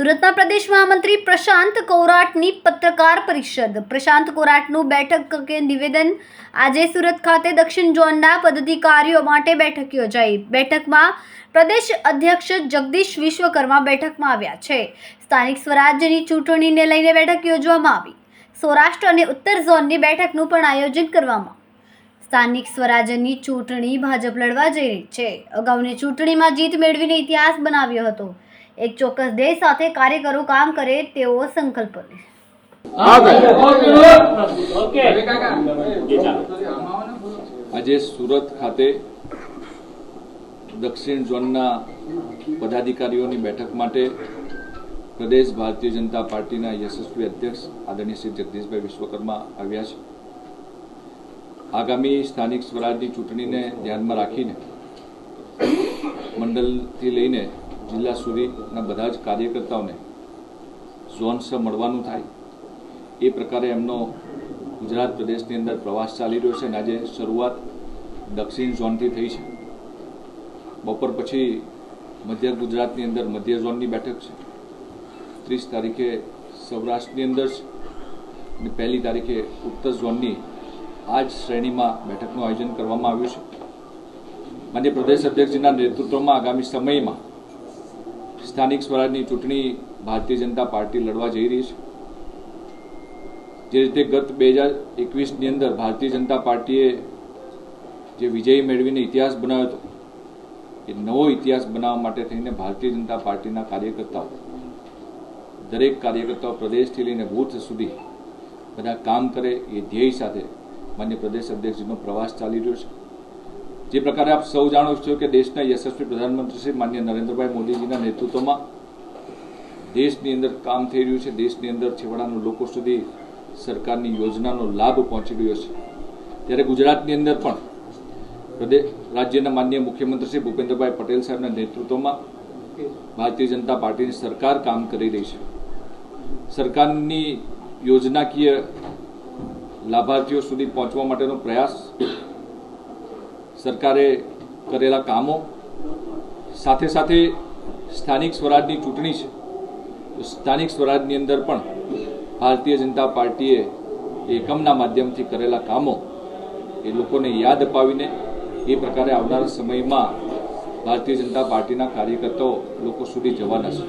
સુરતમાં પ્રદેશ મહામંત્રી પ્રશાંત કોરાટની પત્રકાર પરિષદ. પ્રશાંત કોરાટનું બેઠક કે નિવેદન. આજે સુરત ખાતે દક્ષિણ ઝોનના પદાધિકારીઓ માટે બેઠક યોજાઈ. બેઠકમાં પ્રદેશ અધ્યક્ષ જગદીશ વિશ્વકર્મા બેઠકમાં આવ્યા છે. સ્થાનિક સ્વરાજ્યની ચૂંટણીને લઈને બેઠક યોજવામાં આવી. સૌરાષ્ટ્ર અને ઉત્તર ઝોનની બેઠકનું પણ આયોજન કરવામાં. સ્થાનિક સ્વરાજ્યની ચૂંટણી ભાજપ લડવા જઈ રહી છે. અગાઉની ચૂંટણીમાં જીત મેળવીને ઇતિહાસ બનાવ્યો હતો. એક ચોક્કસ ધ્યેય સાથે કાર્યકરો કામ કરે તેવો સંકલ્પ લે. આજે સુરત ખાતે દક્ષિણ ઝોનના પદાધિકારીઓની બેઠક માટે પ્રદેશ ભારતીય જનતા પાર્ટીના યશસ્વી અધ્યક્ષ આદરણીય શ્રી જગદીશભાઈ વિશ્વકર્મા આવ્યા છે. આગામી સ્થાનિક સ્વરાજની ચૂંટણીને ધ્યાનમાં રાખીને મંડળથી લઈને જિલ્લા સુધીના બધા જ કાર્યકર્તાઓને ઝોન્સ મળવાનું થાય એ પ્રકારે એમનો ગુજરાત પ્રદેશની અંદર પ્રવાસ ચાલી રહ્યો છે અને આજે શરૂઆત દક્ષિણ ઝોનથી થઈ છે. બપોર પછી મધ્ય ગુજરાતની અંદર મધ્ય ઝોનની બેઠક છે. 30 તારીખે સૌરાષ્ટ્રની અંદર છે અને 1 તારીખે ઉત્તર ઝોનની આ જ શ્રેણીમાં બેઠકનું આયોજન કરવામાં આવ્યું છે. માન્ય પ્રદેશ અધ્યક્ષજીના નેતૃત્વમાં આગામી સમયમાં સ્થાનિક સ્વરાજની ચૂંટણી ભારતીય જનતા પાર્ટી લડવા જઈ રહી છે. જે રીતે ગત 2021ની અંદર ભારતીય જનતા પાર્ટીએ જે વિજય મેળવીને ઇતિહાસ બનાવ્યો હતો એ નવો ઇતિહાસ બનાવવા માટે થઈને ભારતીય જનતા પાર્ટીના કાર્યકર્તાઓ દરેક કાર્યકર્તાઓ પ્રદેશથી લઈને બૂથ સુધી બધા કામ કરે એ ધ્યેય સાથે માન્ય પ્રદેશ અધ્યક્ષજીનો પ્રવાસ ચાલી રહ્યો છે. જે પ્રકારે આપ સૌ જાણો છો કે દેશના યશસ્વી પ્રધાનમંત્રી શ્રી માન્ય નરેન્દ્રભાઈ મોદીજીના નેતૃત્વમાં દેશની અંદર કામ થઈ રહ્યું છે. દેશની અંદર છેવાડાના લોકો સુધી સરકારની યોજનાનો લાભ પહોંચી રહ્યો છે. ત્યારે ગુજરાતની અંદર પણ પ્રદેશ રાજ્યના માન્ય મુખ્યમંત્રી શ્રી ભૂપેન્દ્રભાઈ પટેલ સાહેબના નેતૃત્વમાં ભારતીય જનતા પાર્ટીની સરકાર કામ કરી રહી છે. સરકારની યોજનાકીય લાભાર્થીઓ સુધી પહોંચવા માટેનો પ્રયાસ, સરકારે કરેલા કામો, સાથે સાથે સ્થાનિક સ્વરાજની ચૂંટણી છે તો સ્થાનિક સ્વરાજની અંદર પણ ભારતીય જનતા પાર્ટીએ એકમના માધ્યમથી કરેલા કામો એ લોકોને યાદ અપાવીને એ પ્રકારે આવનારા સમયમાં ભારતીય જનતા પાર્ટીના કાર્યકર્તાઓ લોકો સુધી જવાના છે.